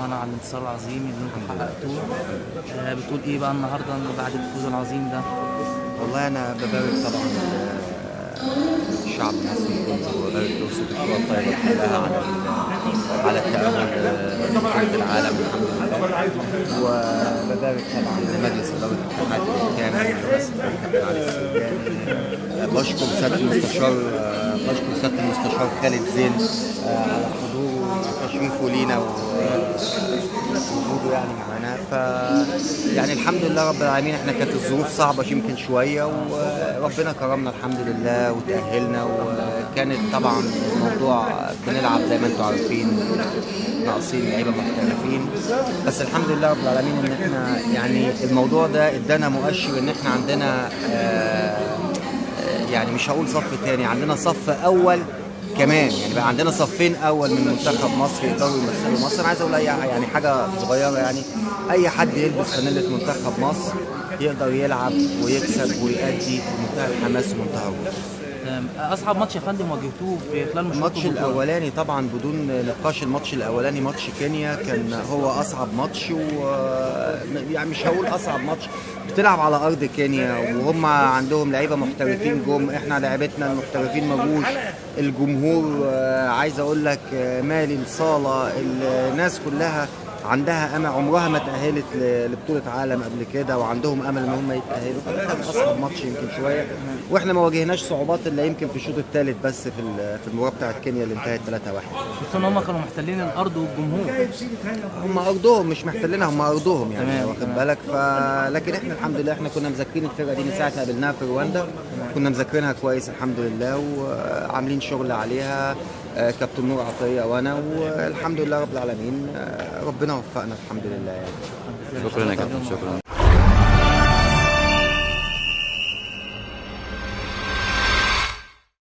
طبعا على الانتصار العظيم اللي انتم حققتوه. بتقول ايه بقى النهارده بعد الفوز العظيم ده؟ والله انا ببارك طبعا الشعب المصري كله، وببارك لأسرة الكرة الطايرة كلها على التأهل لبطولة العالم الحمد لله. وببارك طبعا لمجلس إدارة الاتحاد بالكامل ورئاسة الكابتن علي السيداني. بشكر سيادة المستشار خالد زين على حضوره وتشريفه لينا ووجوده يعني معانا. يعني الحمد لله رب العالمين، احنا كانت الظروف صعبة يمكن شوية وربنا كرمنا الحمد لله وتأهلنا. وكانت طبعا الموضوع بنلعب زي ما انتم عارفين، ناقصين لعيبة محترفين، بس الحمد لله رب العالمين ان احنا يعني الموضوع ده ادانا مؤشر ان احنا عندنا يعني مش هقول صف تاني، عندنا صف اول كمان. يعني بقى عندنا صفين اول من منتخب مصر يقدروا يمثلوا مصر. انا عايز اقول يعني حاجه صغيره، يعني اي حد يلبس فانيله منتخب مصر يقدر يلعب ويكسب ويأدي بمنتهى الحماس ومنتهى الروح. اصعب ماتش يا فندم واجهتوه في خلال مشواركم الماتش الاولاني طبعا بدون نقاش، الماتش الاولاني ماتش كينيا كان هو اصعب ماتش، يعني مش هقول اصعب ماتش، بتلعب على ارض كينيا وهم عندهم لعيبه محترفين احنا لعيبتنا المحترفين مجوش. الجمهور عايز اقول لك مالي الصاله، الناس كلها عندها امل، عمرها ما تاهلت لبطوله عالم قبل كده وعندهم امل ان هم يتاهلوا. فده كان اصعب ماتش يمكن شويه، واحنا ما واجهناش صعوبات الا يمكن في الشوط الثالث بس في المباراه بتاعت كينيا اللي انتهت 3-1. خصوصا ان هم كانوا محتلين الارض والجمهور. هم ارضهم مش محتلينها، هم ارضهم يعني واخد بالك. لكن احنا الحمد لله احنا كنا مذاكرين الفرقه دي من ساعه ما قابلناها في رواندا، كنا مذاكرينها كويس الحمد لله وعاملين شغل عليها كابتن نور عطيه وانا، والحمد لله رب العالمين ربنا وفقنا الحمد لله يعني. شكرا يا كابتن، شكرا.